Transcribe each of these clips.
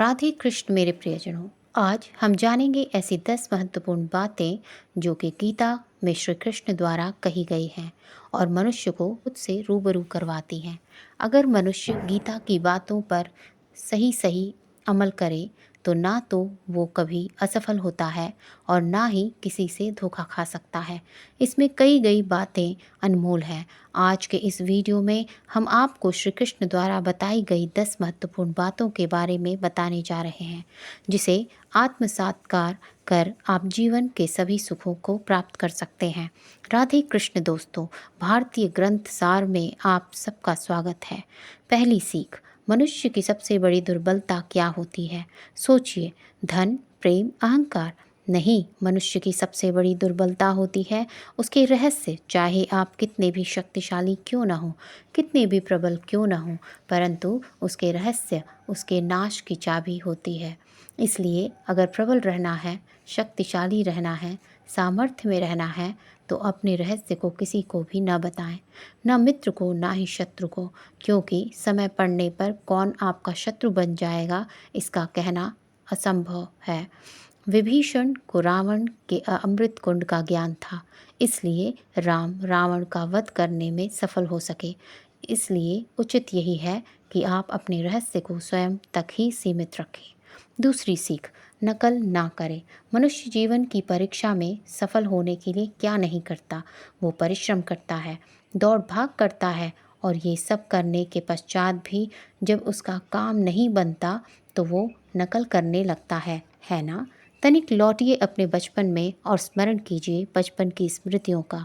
राधे कृष्ण मेरे प्रियजनों। आज हम जानेंगे ऐसी 10 महत्वपूर्ण बातें जो कि गीता में श्री कृष्ण द्वारा कही गई हैं और मनुष्य को खुद से रूबरू करवाती हैं। अगर मनुष्य गीता की बातों पर सही सही अमल करे तो ना तो वो कभी असफल होता है और ना ही किसी से धोखा खा सकता है। इसमें कई गई बातें अनमोल हैं। आज के इस वीडियो में हम आपको श्री कृष्ण द्वारा बताई गई 10 महत्वपूर्ण बातों के बारे में बताने जा रहे हैं, जिसे आत्मसात्कार कर आप जीवन के सभी सुखों को प्राप्त कर सकते हैं। राधे कृष्ण दोस्तों, भारतीय ग्रंथ सार में आप सबका स्वागत है। पहली सीख, मनुष्य की सबसे बड़ी दुर्बलता क्या होती है? सोचिए, धन, प्रेम, अहंकार? नहीं, मनुष्य की सबसे बड़ी दुर्बलता होती है उसके रहस्य। चाहे आप कितने भी शक्तिशाली क्यों न हो, कितने भी प्रबल क्यों न हो, परंतु उसके रहस्य उसके नाश की चाबी होती है। इसलिए अगर प्रबल रहना है, शक्तिशाली रहना है, सामर्थ्य में रहना है, तो अपने रहस्य को किसी को भी न बताएं, न मित्र को ना ही शत्रु को, क्योंकि समय पड़ने पर कौन आपका शत्रु बन जाएगा इसका कहना असंभव है। विभीषण को रावण के अमृत कुंड का ज्ञान था, इसलिए राम रावण का वध करने में सफल हो सके। इसलिए उचित यही है कि आप अपने रहस्य को स्वयं तक ही सीमित रखें। दूसरी सीख, नकल ना करें। मनुष्य जीवन की परीक्षा में सफल होने के लिए क्या नहीं करता? वो परिश्रम करता है, दौड़ भाग करता है, और ये सब करने के पश्चात भी जब उसका काम नहीं बनता तो वो नकल करने लगता है ना? तनिक लौटिए अपने बचपन में और स्मरण कीजिए बचपन की स्मृतियों का।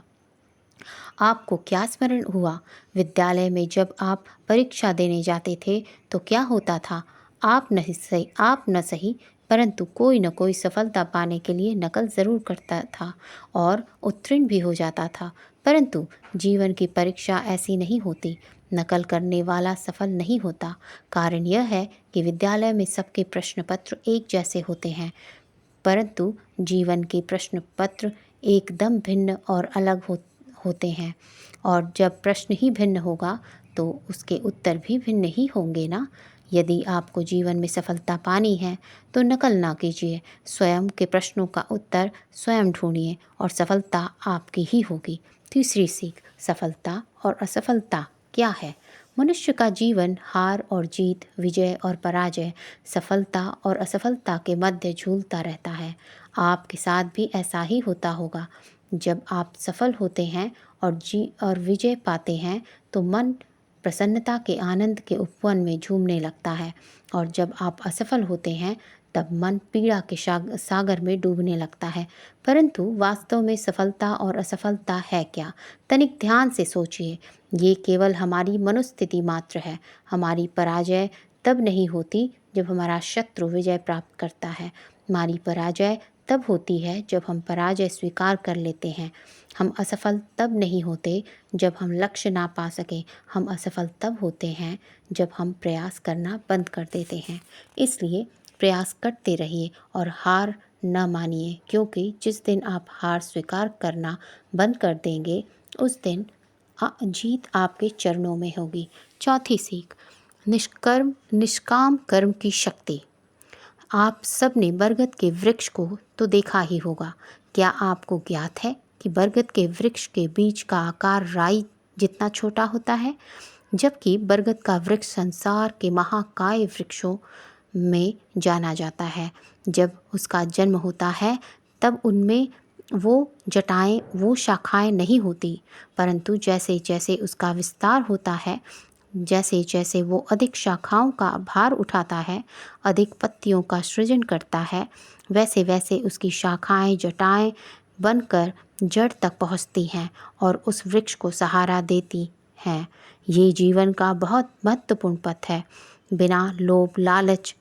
आपको क्या स्मरण हुआ? विद्यालय में जब आप परीक्षा देने जाते थे तो क्या होता था? आप न सही परंतु कोई न कोई सफलता पाने के लिए नकल ज़रूर करता था और उत्तीर्ण भी हो जाता था। परंतु जीवन की परीक्षा ऐसी नहीं होती। नकल करने वाला सफल नहीं होता। कारण यह है कि विद्यालय में सबके प्रश्न पत्र एक जैसे होते हैं, परंतु जीवन के प्रश्न पत्र एकदम भिन्न और अलग होते हैं। और जब प्रश्न ही भिन्न होगा तो उसके उत्तर भी भिन्न ही होंगे ना। यदि आपको जीवन में सफलता पानी है तो नकल ना कीजिए, स्वयं के प्रश्नों का उत्तर स्वयं ढूंढिए और सफलता आपकी ही होगी। तीसरी सीख, सफलता और असफलता क्या है? मनुष्य का जीवन हार और जीत, विजय और पराजय, सफलता और असफलता के मध्य झूलता रहता है। आपके साथ भी ऐसा ही होता होगा। जब आप सफल होते हैं और विजय पाते हैं तो मन प्रसन्नता के आनंद के उपवन में झूमने लगता है, और जब आप असफल होते हैं तब मन पीड़ा के सागर में डूबने लगता है। परंतु वास्तव में सफलता और असफलता है क्या? तनिक ध्यान से सोचिए। ये केवल हमारी मनोस्थिति मात्र है। हमारी पराजय तब नहीं होती जब हमारा शत्रु विजय प्राप्त करता है। हमारी पराजय तब होती है जब हम पराजय स्वीकार कर लेते हैं। हम असफल तब नहीं होते जब हम लक्ष्य ना पा सकें। हम असफल तब होते हैं जब हम प्रयास करना बंद कर देते हैं। इसलिए प्रयास करते रहिए और हार न मानिए, क्योंकि जिस दिन आप हार स्वीकार करना बंद कर देंगे उस दिन जीत आपके चरणों में होगी। चौथी सीख, निष्काम कर्म की शक्ति। आप सब ने बरगद के वृक्ष को तो देखा ही होगा। क्या आपको ज्ञात है कि बरगद के वृक्ष के बीज का आकार राई जितना छोटा होता है, जबकि बरगद का वृक्ष संसार के महाकाय वृक्षों में जाना जाता है। जब उसका जन्म होता है तब उनमें वो शाखाएं नहीं होती, परंतु जैसे जैसे उसका विस्तार होता है, जैसे जैसे वो अधिक शाखाओं का भार उठाता है, अधिक पत्तियों का सृजन करता है, वैसे वैसे उसकी शाखाएं जटाएं बनकर जड़ तक पहुंचती हैं और उस वृक्ष को सहारा देती हैं। ये जीवन का बहुत महत्वपूर्ण पथ है। बिना लोभ लालच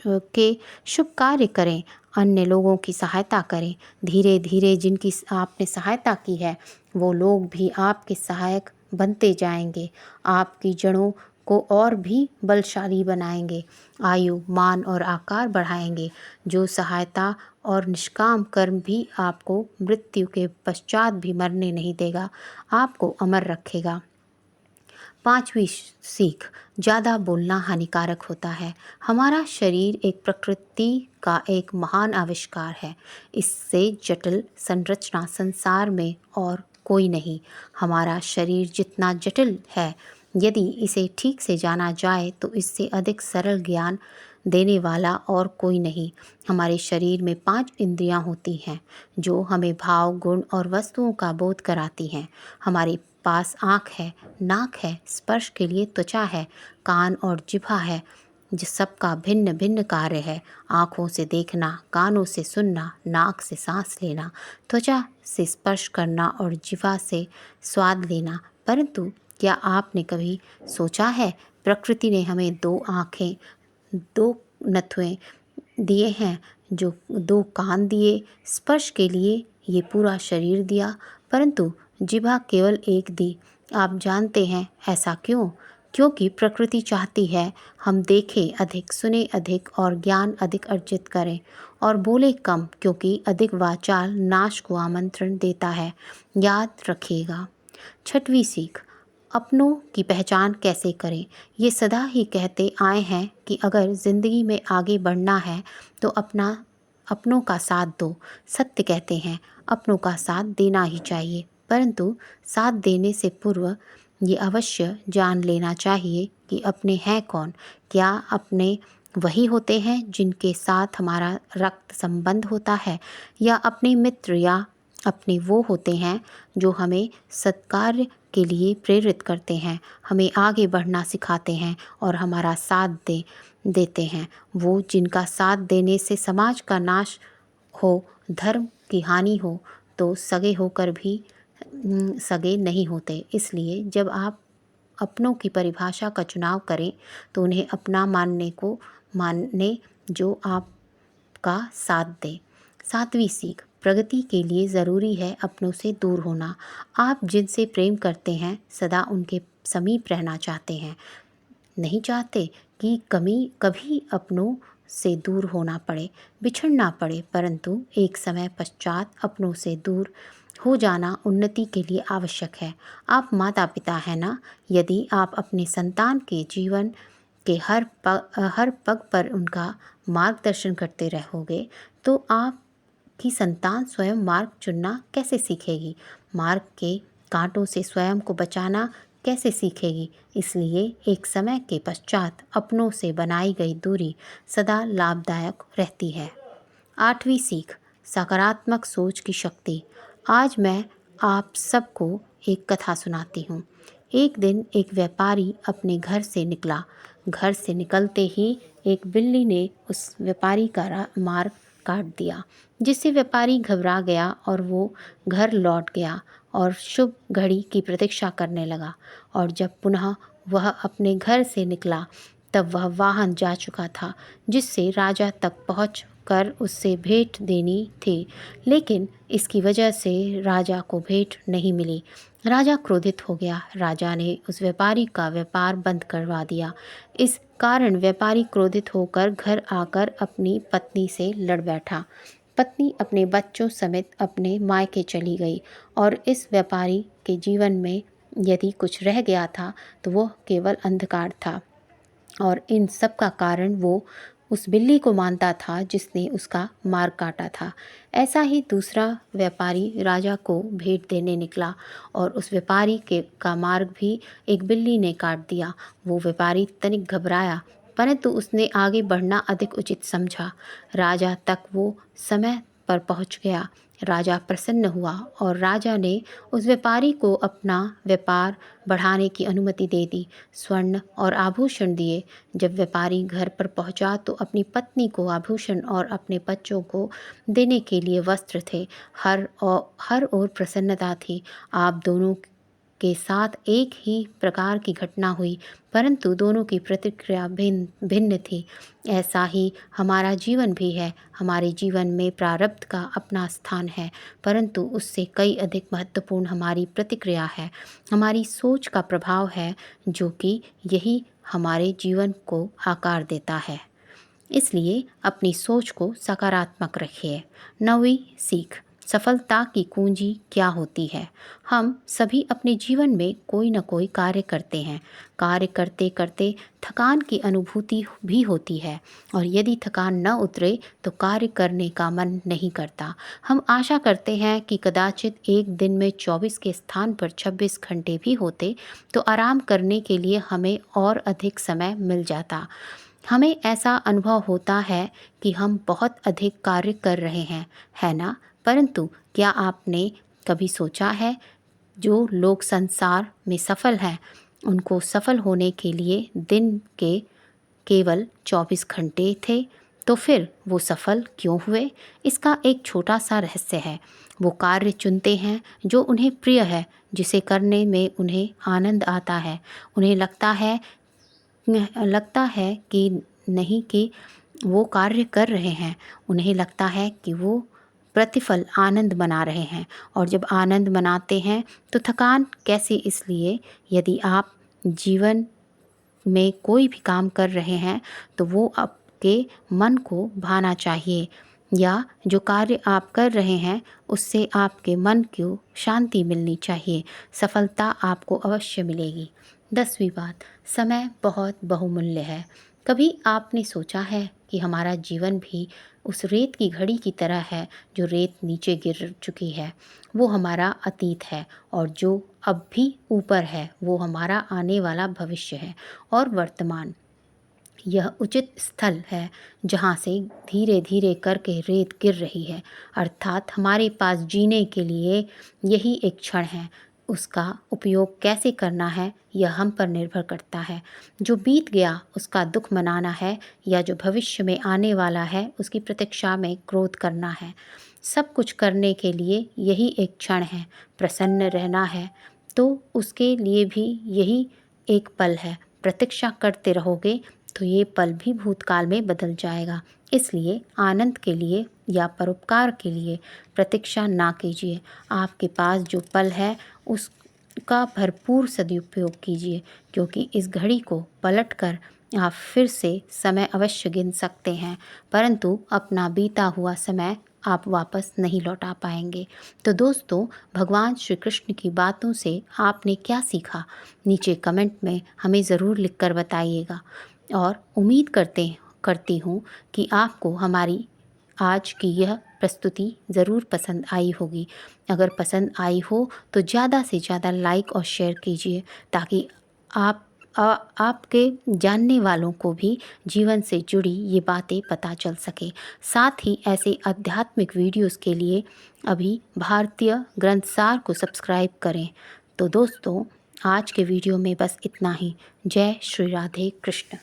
के शुभ कार्य करें, अन्य लोगों की सहायता करें। धीरे धीरे जिनकी आपने सहायता की है वो लोग भी आपके सहायक बनते जाएंगे, आपकी जड़ों को और भी बलशाली बनाएंगे, आयु मान और आकार बढ़ाएंगे। जो सहायता और निष्काम कर्म भी आपको मृत्यु के पश्चात भी मरने नहीं देगा, आपको अमर रखेगा। 5वीं सीख, ज़्यादा बोलना हानिकारक होता है। हमारा शरीर एक प्रकृति का एक महान आविष्कार है। इससे जटिल संरचना संसार में और कोई नहीं। हमारा शरीर जितना जटिल है, यदि इसे ठीक से जाना जाए तो इससे अधिक सरल ज्ञान देने वाला और कोई नहीं। हमारे शरीर में 5 इंद्रियां होती हैं जो हमें भाव, गुण और वस्तुओं का बोध कराती हैं। हमारे पास आँख है, नाक है, स्पर्श के लिए त्वचा है, कान और जिह्वा है, जिस सबका भिन्न भिन्न कार्य है। आँखों से देखना, कानों से सुनना, नाक से सांस लेना, त्वचा से स्पर्श करना और जिह्वा से स्वाद लेना। परंतु क्या आपने कभी सोचा है, प्रकृति ने हमें 2 आँखें, 2 नथुए दिए हैं, जो 2 कान दिए, स्पर्श के लिए ये पूरा शरीर दिया, परंतु जिह्वा केवल एक दी। आप जानते हैं ऐसा क्यों? क्योंकि प्रकृति चाहती है हम देखें अधिक, सुने अधिक और ज्ञान अधिक अर्जित करें, और बोले कम, क्योंकि अधिक वाचाल नाश को आमंत्रण देता है। याद रखिएगा। 6वीं सीख, अपनों की पहचान कैसे करें। ये सदा ही कहते आए हैं कि अगर ज़िंदगी में आगे बढ़ना है तो अपनों का साथ दो। सत्य कहते हैं, अपनों का साथ देना ही चाहिए, परंतु साथ देने से पूर्व ये अवश्य जान लेना चाहिए कि अपने हैं कौन। क्या अपने वही होते हैं जिनके साथ हमारा रक्त संबंध होता है, या अपने मित्र, या अपने वो होते हैं जो हमें सत्कार्य के लिए प्रेरित करते हैं, हमें आगे बढ़ना सिखाते हैं और हमारा साथ देते हैं। वो जिनका साथ देने से समाज का नाश हो, धर्म की हानि हो, तो सगे होकर भी सगे नहीं होते। इसलिए जब आप अपनों की परिभाषा का चुनाव करें तो उन्हें अपना माने जो आपका साथ दे। 7वीं सीख, प्रगति के लिए ज़रूरी है अपनों से दूर होना। आप जिनसे प्रेम करते हैं सदा उनके समीप रहना चाहते हैं, नहीं चाहते कि कभी अपनों से दूर होना पड़े, बिछड़ना पड़े, परंतु एक समय पश्चात अपनों से दूर हो जाना उन्नति के लिए आवश्यक है। आप माता पिता हैं ना? यदि आप अपने संतान के जीवन के हर पग पर उनका मार्गदर्शन करते रहोगे तो आपकी संतान स्वयं मार्ग चुनना कैसे सीखेगी? मार्ग के कांटों से स्वयं को बचाना कैसे सीखेगी? इसलिए एक समय के पश्चात अपनों से बनाई गई दूरी सदा लाभदायक रहती है। 8वीं सीख, सकारात्मक सोच की शक्ति। आज मैं आप सबको एक कथा सुनाती हूँ। एक दिन एक व्यापारी अपने घर से निकला। घर से निकलते ही एक बिल्ली ने उस व्यापारी का मार्ग काट दिया, जिससे व्यापारी घबरा गया और वो घर लौट गया और शुभ घड़ी की प्रतीक्षा करने लगा। और जब पुनः वह अपने घर से निकला तब वह वाहन जा चुका था जिससे राजा तक पहुँच कर उससे भेंट देनी थी, लेकिन इसकी वजह से राजा को भेंट नहीं मिली। राजा क्रोधित हो गया। राजा ने उस व्यापारी का व्यापार बंद करवा दिया। इस कारण व्यापारी क्रोधित होकर घर आकर अपनी पत्नी से लड़ बैठा। पत्नी अपने बच्चों समेत अपने मायके चली गई और इस व्यापारी के जीवन में यदि कुछ रह गया था तो वो केवल अंधकार था, और इन सब का कारण वो उस बिल्ली को मानता था जिसने उसका मार्ग काटा था। ऐसा ही दूसरा व्यापारी राजा को भेंट देने निकला और उस व्यापारी का मार्ग भी एक बिल्ली ने काट दिया। वो व्यापारी तनिक घबराया, परंतु उसने आगे बढ़ना अधिक उचित समझा। राजा तक वो समय पर पहुंच गया। राजा प्रसन्न हुआ और राजा ने उस व्यापारी को अपना व्यापार बढ़ाने की अनुमति दे दी, स्वर्ण और आभूषण दिए। जब व्यापारी घर पर पहुंचा तो अपनी पत्नी को आभूषण और अपने बच्चों को देने के लिए वस्त्र थे। हर ओर प्रसन्नता थी। आप दोनों के साथ एक ही प्रकार की घटना हुई, परंतु दोनों की प्रतिक्रिया भिन्न भिन्न थी। ऐसा ही हमारा जीवन भी है। हमारे जीवन में प्रारब्ध का अपना स्थान है, परंतु उससे कई अधिक महत्वपूर्ण हमारी प्रतिक्रिया है, हमारी सोच का प्रभाव है, जो कि यही हमारे जीवन को आकार देता है। इसलिए अपनी सोच को सकारात्मक रखिए। 9वीं सीख, सफलता की कुंजी क्या होती है? हम सभी अपने जीवन में कोई न कोई कार्य करते हैं। कार्य करते करते थकान की अनुभूति भी होती है, और यदि थकान न उतरे तो कार्य करने का मन नहीं करता। हम आशा करते हैं कि कदाचित एक दिन में 24 के स्थान पर 26 घंटे भी होते तो आराम करने के लिए हमें और अधिक समय मिल जाता। हमें ऐसा अनुभव होता है कि हम बहुत अधिक कार्य कर रहे हैं, है ना? परंतु क्या आपने कभी सोचा है, जो लोग संसार में सफल हैं, उनको सफल होने के लिए दिन के केवल 24 घंटे थे, तो फिर वो सफल क्यों हुए? इसका एक छोटा सा रहस्य है। वो कार्य चुनते हैं जो उन्हें प्रिय है, जिसे करने में उन्हें आनंद आता है। उन्हें लगता है कि नहीं कि वो कार्य कर रहे हैं, उन्हें लगता है कि वो प्रतिफल आनंद मना रहे हैं। और जब आनंद मनाते हैं तो थकान कैसी? इसलिए यदि आप जीवन में कोई भी काम कर रहे हैं तो वो आपके मन को भाना चाहिए, या जो कार्य आप कर रहे हैं उससे आपके मन को शांति मिलनी चाहिए। सफलता आपको अवश्य मिलेगी। 10वीं बात, समय बहुत बहुमूल्य है। कभी आपने सोचा है कि हमारा जीवन भी उस रेत की घड़ी की तरह है जो रेत नीचे गिर चुकी है? वो हमारा अतीत है, और जो अब भी ऊपर है वो हमारा आने वाला भविष्य है। और वर्तमान यह उचित स्थल है जहाँ से धीरे धीरे करके रेत गिर रही है। अर्थात हमारे पास जीने के लिए यही एक क्षण है। उसका उपयोग कैसे करना है यह हम पर निर्भर करता है। जो बीत गया उसका दुख मनाना है, या जो भविष्य में आने वाला है उसकी प्रतीक्षा में क्रोध करना है। सब कुछ करने के लिए यही एक क्षण है। प्रसन्न रहना है तो उसके लिए भी यही एक पल है। प्रतीक्षा करते रहोगे तो ये पल भी भूतकाल में बदल जाएगा। इसलिए आनंद के लिए या परोपकार के लिए प्रतीक्षा ना कीजिए। आपके पास जो पल है उसका भरपूर सदुपयोग कीजिए, क्योंकि इस घड़ी को पलटकर आप फिर से समय अवश्य गिन सकते हैं, परंतु अपना बीता हुआ समय आप वापस नहीं लौटा पाएंगे। तो दोस्तों, भगवान श्री कृष्ण की बातों से आपने क्या सीखा? नीचे कमेंट में हमें ज़रूर लिखकर बताइएगा। और उम्मीद करती हूँ कि आपको हमारी आज की यह प्रस्तुति ज़रूर पसंद आई होगी। अगर पसंद आई हो तो ज़्यादा से ज़्यादा लाइक और शेयर कीजिए, ताकि आपके जानने वालों को भी जीवन से जुड़ी ये बातें पता चल सके। साथ ही ऐसे आध्यात्मिक वीडियोस के लिए अभी भारतीय ग्रंथसार को सब्सक्राइब करें। तो दोस्तों, आज के वीडियो में बस इतना ही। जय श्री राधे कृष्ण।